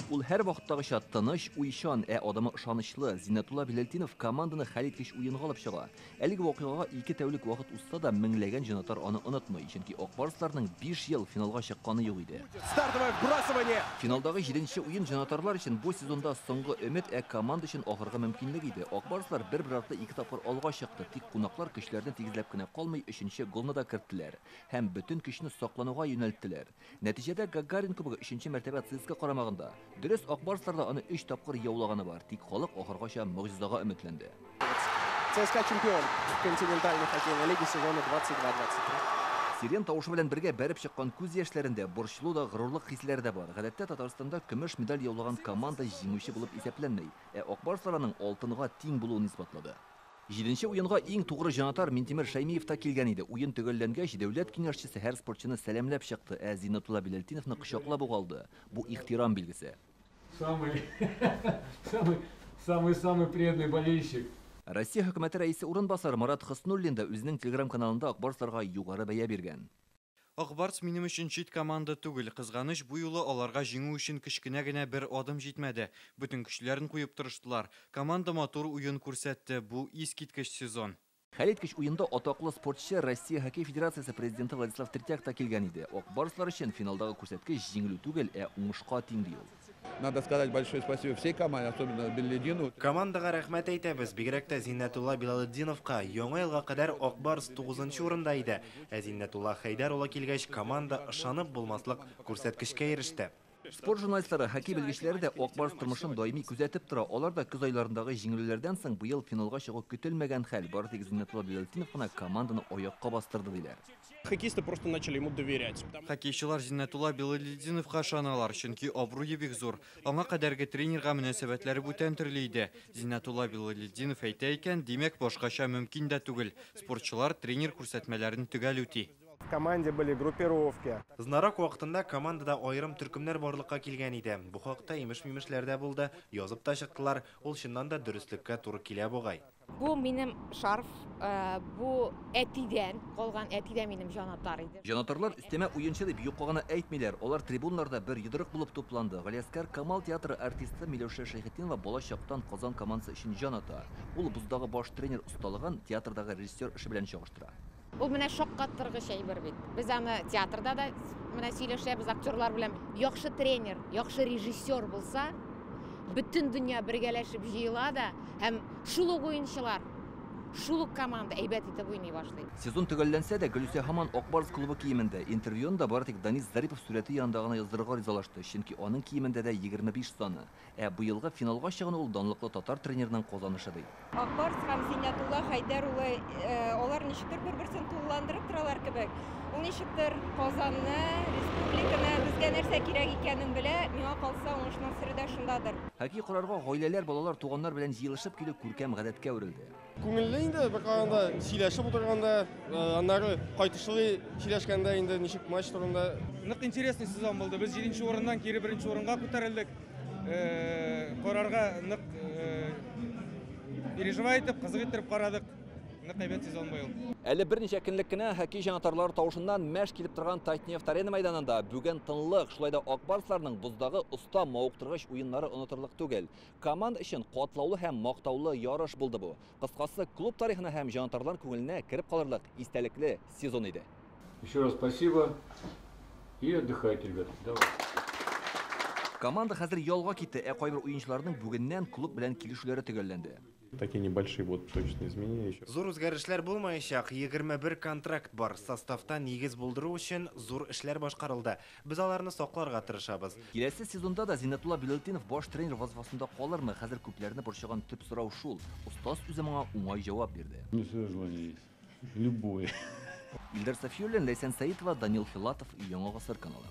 Ул һәр вакыттагыча тыныч, уйчан, адамы ышанычлы Зиннәтулла Биләлетдинов команданы хәл иткеч уенга алып чыга. Әлеге вакыйгага 2 тәүлек вакыт узса да меңләгән җанатар аны онытмый, чөнки Ак Барсларның 5 ел финалга чыкканы юк иде. Стартовое вбрасывание. Финалдагы 7нче уен җанатарлар өчен бу сезонда соңгы өмет, команда өчен ахыргы мөмкинлек иде. Ак Барслар бер артлы 2 тапкыр алга чыкты, тик кунаклар көчләрен тигезләп кенә калмый 3нче голны да керттеләр һәм бөтен көчне саклануга юнәлттеләр. Нәтиҗәдә Гагарин кубогы 3нче мәртәбә ЦСКА карамагында. Дөрес, Ак Барсларда аны 3 тапкыр яулаганы бар, тик халык ахыргача могҗизага өметләнде. ЦСКА чемпион континентальной хоккейной лиги сезона 22-23. Сирен тавышы белән бергә бәреп чыккан күз яшьләрендә борчылу да, горурлык хисләре дә бар. Гадәттә Татарстанда көмеш медаль яулаган команда җиңүче булып исәпләнмәй, Ак Барсларның алтынга тиң булуын исбатлады. 7нче уенга иң тугры җанатар Минтимер Шәймиев та килгән иде. Уен төгәлләнгәч, дәүләт киңәшчесе һәр спортчыны сәламләп чыкты, Зиннәтулла Биләлетдиновны кочаклап угалды. Бу ихтирам билгесе. Самый преданный болельщик. Россия хөкүмәте рәисе урынбасары Марат Хыснуллин да үзенең телеграм-каналында Ак Барсларга югары бәя биргән. Ак Барс минем өчен чит команда түгел, кызганыч бу юлы аларга җиңү өчен кечкенә генә бер адым җитмәде. Бүтән көчләрен куеп тырыштылар. Команда матур уен күрсәтте. Бу искиткеч сезон. Хәл иткеч уенда атаклы спортчы Россия хоккей федерациясе президенты Владислав Третьяк та килгән иде. Ак Барслар өчен финалдагы күрсәткеч җиңелү түгел, уңышка тиң ди ул. Надо сказать большое спасибо всей команде, особенно Биләлетдину. Командага рәхмәт әйтәбез. Бигрәк тә Зиннәтулла Биләлетдиновка. Яңа елга кадәр Ак Барс 9нчы урында иде. Зиннәтулла Хәйдәр улы килгәч, команда ышанып булмаслык күрсәткечкә иреште. Спорт журналистлары, хоккей белгечләре дә Ак Барс тормышын даими күзәтеп тора. Алар да көз айларындагы җиңүләрдән соң быел финалга чыгу көтелмәгән хәл. Бары тик Зиннәтулла Биләлетдинов кына команданы аякка бастырды диләр. Хоккеисты просто начали ему доверять. Хоккейчылар Зиннәтулла Биләлетдиновка ышаналар, чөнки абруе бик зур. Аңа кадәрге тренерга мөнәсәбәтләре бүтән төрле иде. Зиннәтулла Биләлетдинов әйтә икән, димәк башкача мөмкин дә түгел. Спортчылар тренер күрсәтмәләрен төгәл үти. В команде были группировки. Знарак вакытында командада айрым төркемнәр барлыкка килгән иде. Бу хакта имеш-мимешләр дә булды, язып та чыктылар. Ул чыннан да дөреслеккә туры килә бугай. Бу минем шарф, бу әтидән, калган әтидән минем җанатар иде. Җанатарлар өстәмә уенчы дип юккаганы әйтмиләр. Алар трибуннарда бер йодрык булып тупланды. Галиаскар Камал театры артисты Миләүшә Шәйхетдинова бала чактан Казан командасы өчен җаната. Ул буздагы баш тренер усталыгын театрдагы режиссер эше белән чагыштыра. Ул менә шаккаттыргыч әйбер бит. Без аны театрда да менә сөйләшәбез актерлар белән. Яхшы тренер, яхшы режиссер булса, бүтән дөнья бергәләшеп җыела да һәм шул уенчылар, шул команда әйбәт итеп уйный башлый. Сезон төгәлләнсә дә Гөлүсә һаман Ак Барс клубы киемендә. Интервьюында бары тик Данис Зарипов сурәте янында гына яздырырга ризалашты, чөнки аның киемендә дә 25 саны. Бу елга финалга чыгуны ул данлыклы татар тренерының казанышы ди. Ак Барс һәм Зиннәтулла Хәйдәр улы алар ничектер бер-берсен тулыландырып торалар кебек. Ул ничектер Казанны, республиканы безгә нәрсә кирәк икәнен белә, миңа калса уңышның сыры да шундадыр. Хоккей карарга гаиләләр, балалар, туганнар белән җыелышып килү күркәм гадәткә әверелде. Күңелле инде бер караганда сөйләшеп утырганда, аннары кайтышлый сөйләшкәндә инде ничек матч турында. Нык интересный сезон булды. Без 7нче урыннан кире 1нче урынга күтәрелдек. Карарга нык переживай итеп, кызык итеп карадык. Нык әйбәт сезон быел. Әле берничә көнлек кенә хоккей җанатарлары тавышыннан мәш килеп торган Татнефть арена мәйданында бүген тынлык, шулай да Ак Барсларның буздагы оста мавыктыргыч уеннары онытырлык түгел. Команда өчен катлаулы һәм мактаулы ярыш булды бу. Кыскасы, клуб тарихына һәм җанатарлар күңеленә кереп калырлык истәлекле сезон иде. Еще раз спасибо и отдыхайте, ребята. Давай. Команда хәзер ялга китте, кайбер уенчыларның бүгеннән клуб белән килешүләре төгәлләнде. Такие небольшие точные изменения еще. Зур үзгәрешләр булмаячак, 21 контракт бар. Составта нигез булдыру өчен зур эшләр башкарылды. Без аларны сакларга тырышабыз. Киләсе сезонда да Зиннәтулла Биләлетдинов баш тренер вазифасында калырмы? Хәзер күпләрне борчыган төп сорау шул. Устаз үзе моңа уңай җавап бирде. Любое желание есть. Любое. Илдар Сафиуллин, Ләйсән Саитова, Данил Филатов, Яңа Гасыр каналы.